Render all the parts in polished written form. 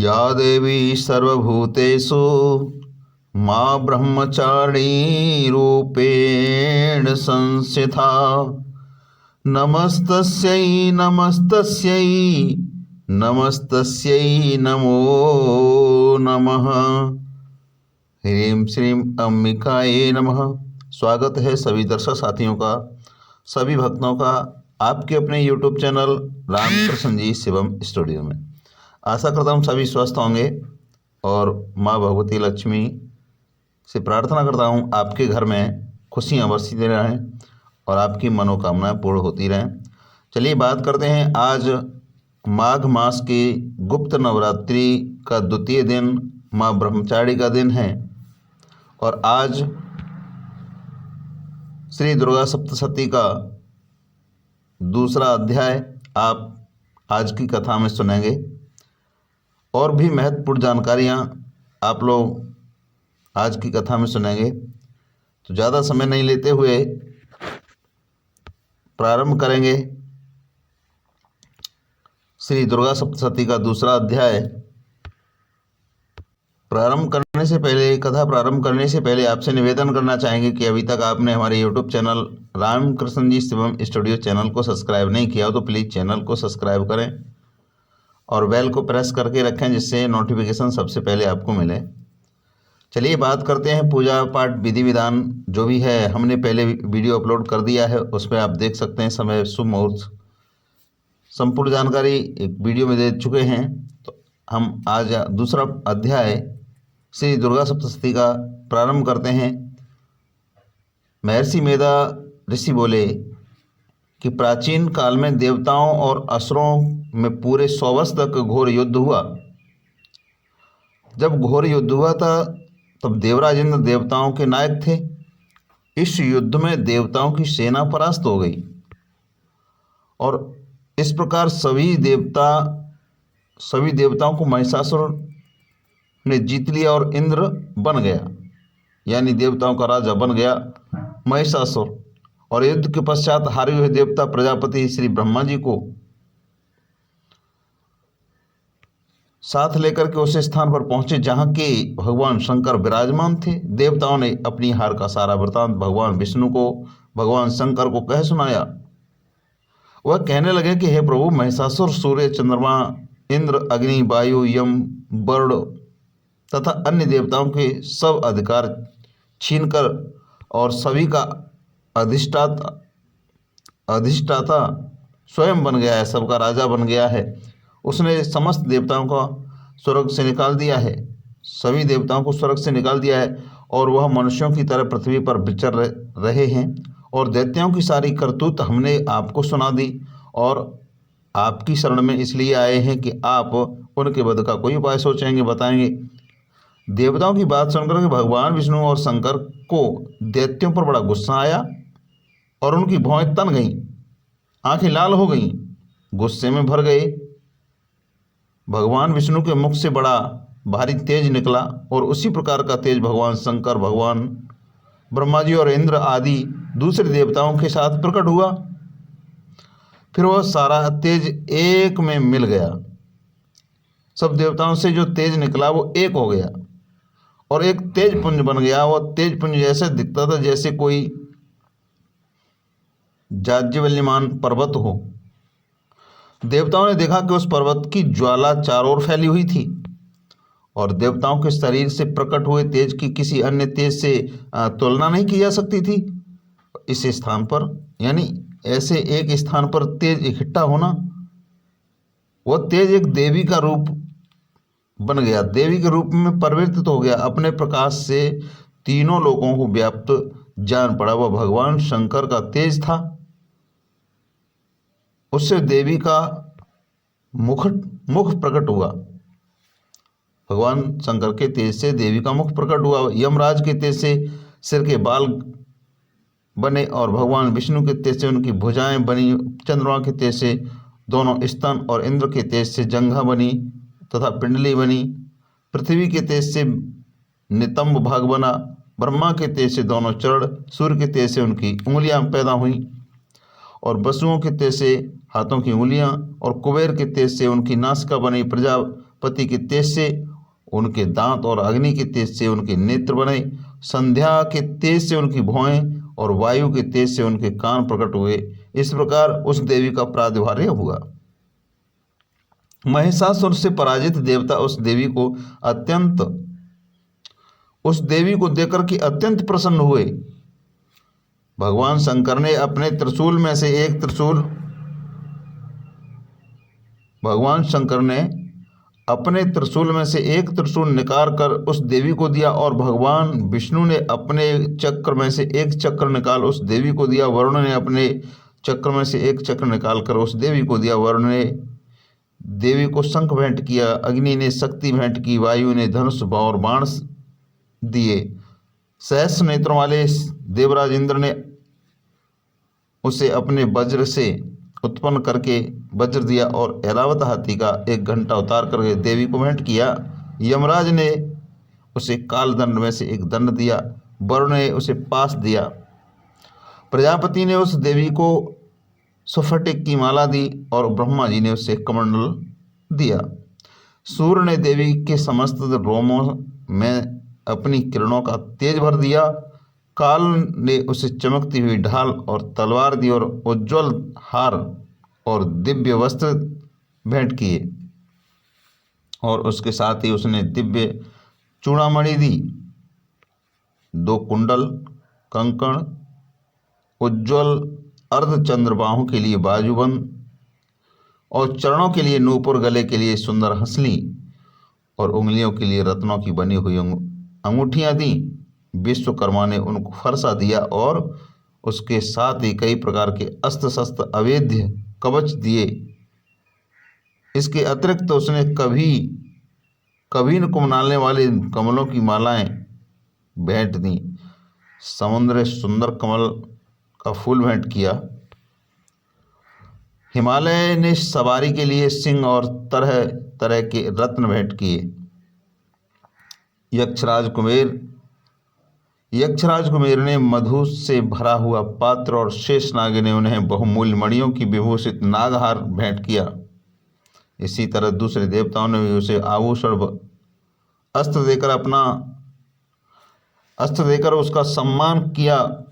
या देवी सर्वभूतेषु मां ब्रह्मचारिणी रूपेण संस्थिता नमस्तस्यै नमस्तस्यै नमस्तस्यै नमो नमः। ह्रीं श्रीं अंबिकायै नमः। स्वागत है सभी दर्शक साथियों का, सभी भक्तों का आपके अपने YouTube चैनल रामकृष्ण जी शिवम स्टूडियो में। आशा करता हूँ सभी स्वस्थ होंगे और माँ भगवती लक्ष्मी से प्रार्थना करता हूँ आपके घर में खुशियाँ बरसती रहें और आपकी मनोकामनाएं पूर्ण होती रहें। चलिए बात करते हैं। आज माघ मास की गुप्त नवरात्रि का द्वितीय दिन माँ ब्रह्मचारिणी का दिन है और आज श्री दुर्गा सप्तशती का दूसरा अध्याय आप आज की कथा में सुनेंगे और भी महत्वपूर्ण जानकारियाँ आप लोग आज की कथा में सुनेंगे। तो ज़्यादा समय नहीं लेते हुए प्रारंभ करेंगे श्री दुर्गा सप्तशती का दूसरा अध्याय। कथा प्रारंभ करने से पहले आपसे निवेदन करना चाहेंगे कि अभी तक आपने हमारे YouTube चैनल रामकृष्ण जी शिवम स्टूडियो चैनल को सब्सक्राइब नहीं किया हो तो प्लीज़ चैनल को सब्सक्राइब करें और बेल को प्रेस करके रखें जिससे नोटिफिकेशन सबसे पहले आपको मिले। चलिए बात करते हैं पूजा पाठ विधि विधान जो भी है। हमने पहले वीडियो अपलोड कर दिया है, उसमें आप देख सकते हैं समय शुभ मुहूर्त संपूर्ण जानकारी एक वीडियो में दे चुके हैं। तो हम आज दूसरा अध्याय श्री दुर्गा सप्तशती का प्रारंभ करते हैं। महर्षि मेधा ऋषि बोले कि प्राचीन काल में देवताओं और असुरों में पूरे 100 वर्ष तक घोर युद्ध हुआ। जब घोर युद्ध हुआ था तब देवराज इंद्र देवताओं के नायक थे। इस युद्ध में देवताओं की सेना परास्त हो गई और इस प्रकार सभी देवताओं को महिषासुर ने जीत लिया और इंद्र बन गया, यानी देवताओं का राजा बन गया महिषासुर। और युद्ध के पश्चात हारे हुए देवता प्रजापति श्री ब्रह्मा जी को साथ लेकर के उस स्थान पर पहुंचे जहां के भगवान शंकर विराजमान थे। देवताओं ने अपनी हार का सारा वृतांत भगवान विष्णु को, भगवान शंकर को कह सुनाया। वह कहने लगे कि हे प्रभु, महिषासुर सूर्य, चंद्रमा, इंद्र, अग्नि, वायु, यम, वरुण तथा अन्य देवताओं के सब अधिकार छीनकर और सभी का अधिष्ठाता स्वयं बन गया है, सबका राजा बन गया है। उसने समस्त देवताओं को स्वर्ग से निकाल दिया है, सभी देवताओं को स्वर्ग से निकाल दिया है और वह मनुष्यों की तरह पृथ्वी पर विचर रहे हैं। और दैत्यों की सारी करतूत हमने आपको सुना दी और आपकी शरण में इसलिए आए हैं कि आप उनके वध का कोई उपाय सोचेंगे, बताएंगे। देवताओं की बात सुनकर के भगवान विष्णु और शंकर को दैत्यों पर बड़ा गुस्सा आया और उनकी भौहें तन गईं, आंखें लाल हो गईं, गुस्से में भर गए। भगवान विष्णु के मुख से बड़ा भारी तेज निकला और उसी प्रकार का तेज भगवान शंकर, भगवान ब्रह्मा जी और इंद्र आदि दूसरे देवताओं के साथ प्रकट हुआ। फिर वह सारा तेज एक में मिल गया। सब देवताओं से जो तेज निकला वो एक हो गया और एक तेज पुंज बन गया। वह तेज पुंज जैसे दिखता था जैसे कोई जाज्वल्यमान पर्वत हो। देवताओं ने देखा कि उस पर्वत की ज्वाला चारों ओर फैली हुई थी और देवताओं के शरीर से प्रकट हुए तेज की किसी अन्य तेज से तुलना नहीं की जा सकती थी। इस स्थान पर, यानी ऐसे एक स्थान पर तेज इकट्ठा होना, वह तेज एक देवी का रूप बन गया, देवी के रूप में परिवर्तित हो गया। अपने प्रकाश से तीनों लोगों को व्याप्त जान पड़ा। वह भगवान शंकर का तेज था। उससे देवी का मुख प्रकट हुआ। भगवान शंकर के तेज से देवी का मुख प्रकट हुआ। यमराज के तेज से सिर के बाल बने और भगवान विष्णु के तेज से उनकी भुजाएं बनी। चंद्रमा के तेज से दोनों स्तन और इंद्र के तेज से जंघा बनी तथा पिंडली बनी। पृथ्वी के तेज से नितंब भाग बना। ब्रह्मा के तेज से दोनों चरण, सूर्य के तेज से उनकी उंगलियां पैदा हुई और वसुओं के तेज से हाथों की उंगलियां और कुबेर के तेज से उनकी नासिका बनी। बृहस्पति के तेज से उनके दांत और अग्नि के तेज से उनके नेत्र बने, संध्या के तेज से उनकी भौहें और वायु के तेज से उनके कान प्रकट हुए। इस प्रकार उस देवी का प्रादुर्भाव हुआ। महिषासुर से पराजित देवता उस देवी को देखकर के अत्यंत प्रसन्न हुए। भगवान शंकर ने अपने त्रिशूल में से एक त्रिशूल निकाल कर उस देवी को दिया और भगवान विष्णु ने अपने चक्र में से एक चक्र निकाल उस देवी को दिया। वरुण ने अपने चक्र में से एक चक्र निकाल कर उस देवी को दिया। वरुण ने देवी को शंख भेंट किया, अग्नि ने शक्ति भेंट की, वायु ने धनुष और बाण दिए। सहस्र नेत्रों वाले देवराज इंद्र ने उसे अपने वज्र से उत्पन्न करके वज्र दिया और ऐरावत हाथी का एक घंटा उतार करके देवी को भेंट किया। यमराज ने उसे काल दंड में से एक दंड दिया। वरुण ने उसे पास दिया। प्रजापति ने उस देवी को सुफटिक की माला दी और ब्रह्मा जी ने उसे कमंडल दिया। सूर्य ने देवी के समस्त रोमों में अपनी किरणों का तेज भर दिया। काल ने उसे चमकती हुई ढाल और तलवार दी और उज्ज्वल हार और दिव्य वस्त्र भेंट किए और उसके साथ ही उसने दिव्य चूड़ामणि दी, 2 कुंडल, कंकण, उज्ज्वल अर्धचंद्र बाहों के लिए बाजूबंद और चरणों के लिए नूपुर, गले के लिए सुंदर हंसली और उंगलियों के लिए रत्नों की बनी हुई अंगूठियां दी। विश्वकर्मा ने उनको फरसा दिया और उसके साथ ही कई प्रकार के अस्त्र शस्त्र अवेद्य कवच दिए। इसके अतिरिक्त उसने कभी न कुमलाने वाले कमलों की मालाएं भेंट दी। समुद्र सुंदर कमल का फूल भेंट किया। हिमालय ने सवारी के लिए सिंह और तरह तरह के रत्न भेंट किए। यक्षराज कुबेर ने मधु से भरा हुआ पात्र और शेषनाग ने उन्हें बहुमूल्य मणियों की विभूषित नागहार भेंट किया। इसी तरह दूसरे देवताओं ने भी उसे आभूषण अस्त्र देकर उसका सम्मान किया।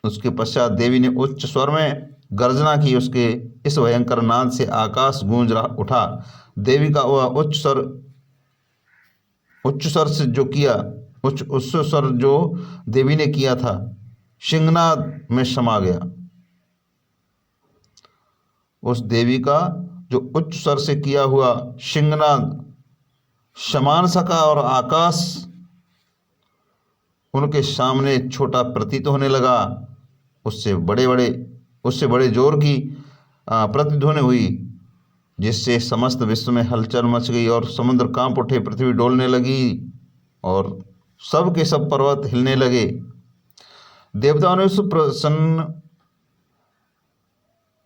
उसके पश्चात देवी ने उच्च स्वर में गर्जना की। उसके इस भयंकर नाद से आकाश गूंज उठा। देवी का वह उच्च स्वर जो देवी ने किया था सिंहनाद में समा गया। उस देवी का जो उच्च स्वर से किया हुआ सिंहनाद समान सका और आकाश उनके सामने छोटा प्रतीत होने लगा। उससे बड़े जोर की प्रतिध्वनि हुई, जिससे समस्त विश्व में हलचल मच गई और समुद्र कांप उठे, पृथ्वी डोलने लगी और सब के सब पर्वत हिलने लगे। देवताओं ने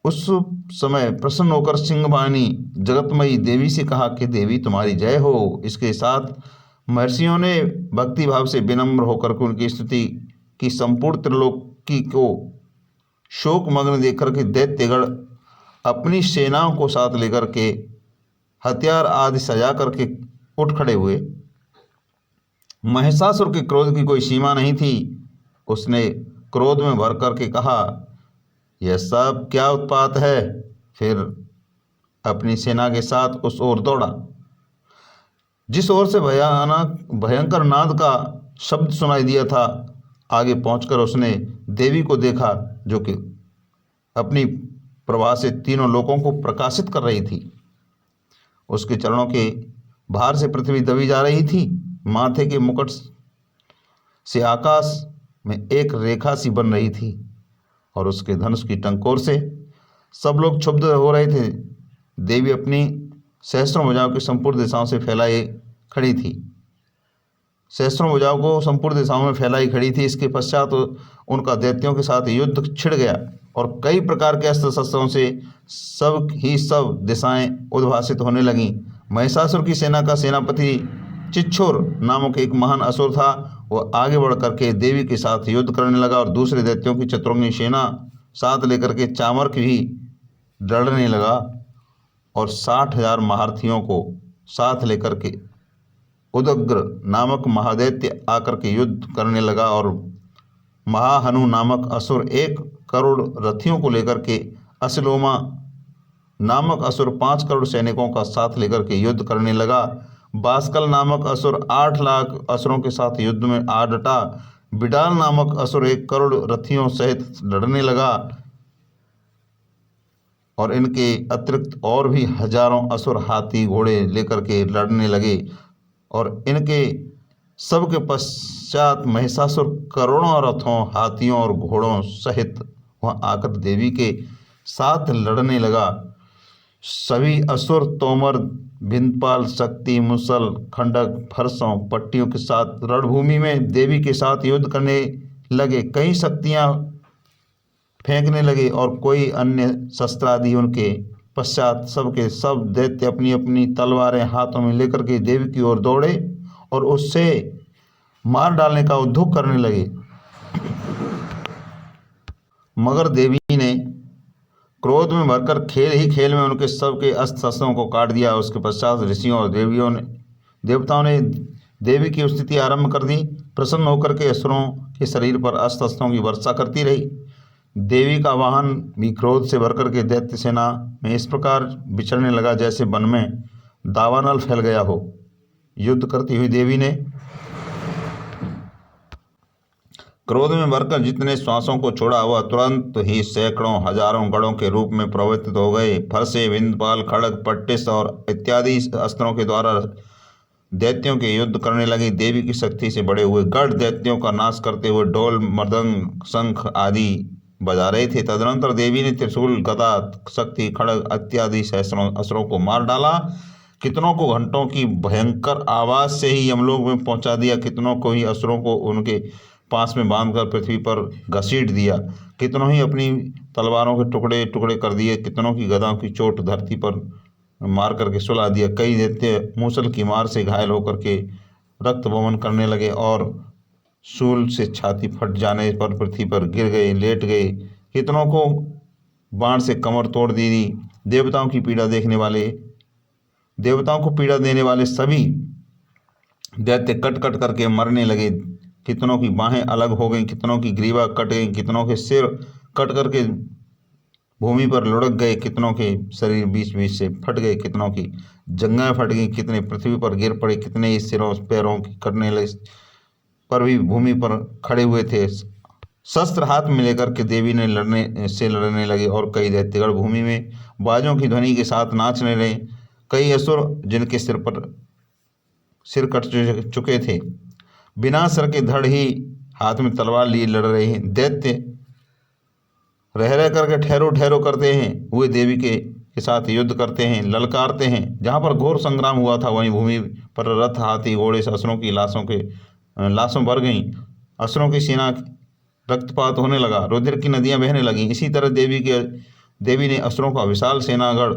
उस समय प्रसन्न होकर सिंहवाहिनी जगतमयी देवी से कहा कि देवी तुम्हारी जय हो। इसके साथ महर्षियों ने भक्ति भाव से विनम्र होकर के उनकी स्तुति की। संपूर्ण त्रिलोकी को शोकमग्न देखकर के दैत्यगण अपनी सेनाओं को साथ लेकर के हथियार आदि सजा करके उठ खड़े हुए। महिषासुर के क्रोध की कोई सीमा नहीं थी। उसने क्रोध में भर करके कहा, यह सब क्या उत्पात है। फिर अपनी सेना के साथ उस ओर दौड़ा। जिस ओर से भयंकर नाद का शब्द सुनाई दिया था, आगे पहुंचकर उसने देवी को देखा, जो कि अपनी प्रभा से तीनों लोकों को प्रकाशित कर रही थी। उसके चरणों के भार से पृथ्वी दबी जा रही थी। माथे के मुकुट से आकाश में एक रेखा सी बन रही थी और उसके धनुष की टंकोर से सब लोग क्षुब्ध हो रहे थे। देवी अपनी सहस्रों भुजाओं की संपूर्ण दिशाओं से फैलाई खड़ी थी। इसके पश्चात उनका दैत्यों के साथ युद्ध छिड़ गया और कई प्रकार के अस्त्र शस्त्रों से सब दिशाएं उद्भासित होने लगीं। महिषासुर की सेना का सेनापति चिच्छोर नामक एक महान असुर था। वह आगे बढ़ करके देवी के साथ युद्ध करने लगा और दूसरे दैत्यों की चतुरंगी सेना साथ लेकर के चामर्क भी लड़ने लगा और 60,000 महारथियों को साथ लेकर के उदग्र नामक महादैत्य आकर के युद्ध करने लगा और महाहनु नामक असुर 1 करोड़ रथियों को लेकर के असिलोमा नामक असुर 5 करोड़ सैनिकों का साथ लेकर के युद्ध करने लगा। बास्कल नामक असुर 8 लाख असुरों के साथ युद्ध में आ डटा। बिडाल नामक असुर 1 करोड़ रथियों सहित लड़ने लगा और इनके अतिरिक्त और भी हजारों असुर हाथी घोड़े लेकर के लड़ने लगे और इनके सबके पश्चात महिषासुर करोड़ों रथों हाथियों और घोड़ों सहित वहाँ आकर देवी के साथ लड़ने लगा। सभी असुर तोमर भिंदपाल शक्ति मुसल खंडक फरसों पट्टियों के साथ रणभूमि में देवी के साथ युद्ध करने लगे। कई शक्तियां फेंकने लगे और कोई अन्य शस्त्रादि उनके पश्चात सबके सब दैत्य अपनी अपनी तलवारें हाथों में लेकर के देवी की ओर दौड़े और उससे मार डालने का उद्योग करने लगे। मगर देवी ने क्रोध में भरकर खेल ही खेल में उनके सबके अस्त्र शस्त्रों को काट दिया। उसके पश्चात ऋषियों और देवताओं ने देवी की स्तुति आरंभ कर दी। प्रसन्न होकर के असुरों के शरीर पर अस्त्र शस्त्रों की वर्षा करती रही। देवी का वाहन भी क्रोध से भरकर के दैत्य सेना में इस प्रकार विचरने लगा जैसे वन में दावानल फैल गया हो। युद्ध करती हुई देवी ने क्रोध में भरकर जितने श्वासों को छोड़ा हुआ तुरंत ही सैकड़ों हजारों गढ़ों के रूप में प्रवर्तित हो गए। फरसे विंध्यपाल खड़ग पट्टिस और इत्यादि अस्त्रों के द्वारा दैत्यों के युद्ध करने लगी। देवी की शक्ति से बड़े हुए गढ़ दैत्यों का नाश करते हुए ढोल मृदंग शंख आदि बजा रहे थे। तदनंतर देवी ने त्रिशूल गदा शक्ति खड़ग इत्यादि सहस्रों असुरों को मार डाला। कितनों को घंटों की भयंकर आवाज से ही यमलोक में पहुंचा दिया। कितनों को ही असुरों को उनके पास में बांधकर पृथ्वी पर घसीट दिया। कितनों ही अपनी तलवारों के टुकड़े टुकड़े कर दिए। कितनों की गदाओं की चोट धरती पर मार करके सुला दिया। कई दैत्य मूसल की मार से घायल होकर के रक्त बमन करने लगे और शूल से छाती फट जाने पर पृथ्वी पर गिर गए, लेट गए। कितनों को बाण से कमर तोड़ दी। देवताओं की पीड़ा देवताओं को पीड़ा देने वाले सभी दैत्य कट कट करके मरने लगे। कितनों की बाहें अलग हो गईं, कितनों की ग्रीवा कट गई, कितनों के सिर कट करके भूमि पर लुढ़क गए, कितनों के शरीर बीच बीच से फट गए, कितनों की जंघाएं फट गई, कितने पृथ्वी पर गिर पड़े, कितने ही सिरों पैरों की कटने लगे पर भी भूमि पर खड़े हुए थे। शस्त्र हाथ में लेकर के देवी ने लड़ने लगे और कई दैत्यगण भूमि में बाजों की ध्वनि के साथ नाचने लगे। कई असुर जिनके सिर कट चुके थे बिना सर के धड़ ही हाथ में तलवार लिए लड़ रहे हैं। दैत्य रह रह करके ठहरो ठहरो करते हैं हुए देवी के साथ युद्ध करते हैं, ललकारते हैं। जहाँ पर घोर संग्राम हुआ था वहीं भूमि पर रथ हाथी घोड़े से असुरों की लाशों भर गईं। असुरों की सेना रक्तपात होने लगा, रुधिर की नदियां बहने लगीं। इसी तरह देवी ने असुरों का विशाल सेनागढ़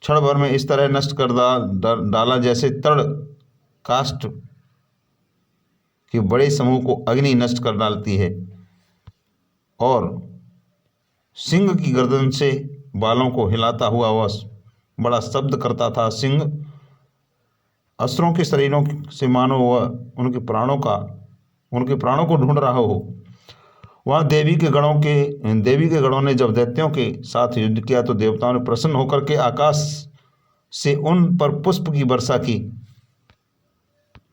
क्षण भर में इस तरह नष्ट कर डाला जैसे तड़ काष्ठ के बड़े समूह को अग्नि नष्ट कर डालती है और सिंह की गर्दन से बालों को हिलाता हुआ वह बड़ा शब्द करता था। सिंह असुरों के शरीरों से मानो वह उनके प्राणों को ढूंढ रहा हो। वहाँ देवी के गणों ने जब दैत्यों के साथ युद्ध किया तो देवताओं ने प्रसन्न होकर के आकाश से उन पर पुष्प की वर्षा की।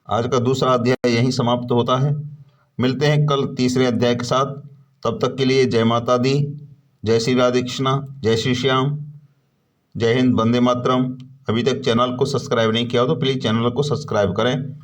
आज का दूसरा अध्याय यहीं समाप्त होता है। मिलते हैं कल तीसरे अध्याय के साथ। तब तक के लिए जय माता दी, जय श्री राधे कृष्णा, जय श्री श्याम, जय हिंद, वंदे मातरम। अभी तक चैनल को सब्सक्राइब नहीं किया हो तो प्लीज़ चैनल को सब्सक्राइब करें।